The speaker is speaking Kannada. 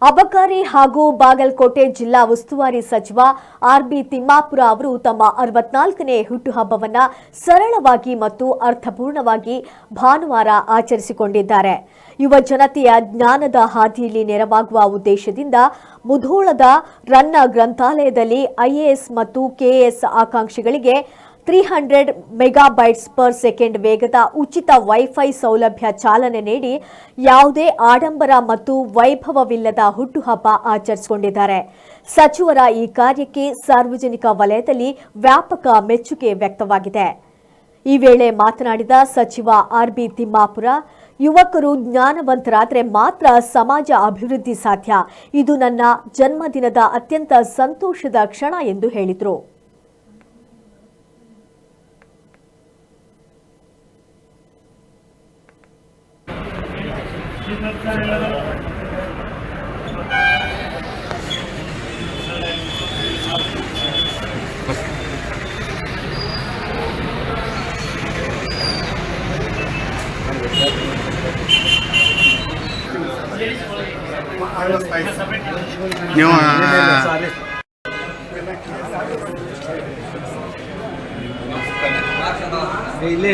ಅಬಕಾರಿ ಹಾಗೂ ಬಾಗಲಕೋಟೆ ಜಿಲ್ಲಾ ಉಸ್ತುವಾರಿ ಸಚಿವ ಆರ್.ಬಿ. ತಿಮ್ಮಾಪುರ ಅವರು ತಮ್ಮ 64ನೇ ಹುಟ್ಟುಹಬ್ಬವನ್ನು ಸರಳವಾಗಿ ಮತ್ತು ಅರ್ಥಪೂರ್ಣವಾಗಿ ಭಾನುವಾರ ಆಚರಿಸಿಕೊಂಡಿದ್ದಾರೆ. ಯುವ ಜನತೆಯ ಜ್ಞಾನದ ಹಾದಿಯಲ್ಲಿ ನೆರವಾಗುವ ಉದ್ದೇಶದಿಂದ ಮುಧೋಳದ ರನ್ನ ಗ್ರಂಥಾಲಯದಲ್ಲಿ ಐಎಎಸ್ ಮತ್ತು ಕೆಎಎಸ್ ಆಕಾಂಕ್ಷಿಗಳಿಗೆ 300 ಮೆಗಾಬೈಟ್ಸ್ ಪರ್ ಸೆಕೆಂಡ್ ವೇಗದ ಉಚಿತ ವೈಫೈ ಸೌಲಭ್ಯ ಚಾಲನೆ ನೀಡಿ ಯಾವುದೇ ಆಡಂಬರ ಮತ್ತು ವೈಭವವಿಲ್ಲದ ಹುಟ್ಟುಹಬ್ಬ ಆಚರಿಸಿಕೊಂಡಿದ್ದಾರೆ. ಸಚಿವರ ಈ ಕಾರ್ಯಕ್ಕೆ ಸಾರ್ವಜನಿಕ ವಲಯದಲ್ಲಿ ವ್ಯಾಪಕ ಮೆಚ್ಚುಗೆ ವ್ಯಕ್ತವಾಗಿದೆ. ಈ ವೇಳೆ ಮಾತನಾಡಿದ ಸಚಿವ ಆರ್.ಬಿ. ತಿಮ್ಮಾಪುರ, ಯುವಕರು ಜ್ಞಾನವಂತರಾದರೆ ಮಾತ್ರ ಸಮಾಜ ಅಭಿವೃದ್ಧಿ ಸಾಧ್ಯ. ಇದು ನನ್ನ ಜನ್ಮದಿನದ ಅತ್ಯಂತ ಸಂತೋಷದ ಕ್ಷಣ ಎಂದು ಹೇಳಿದರು. ಇಲ್ಲೇ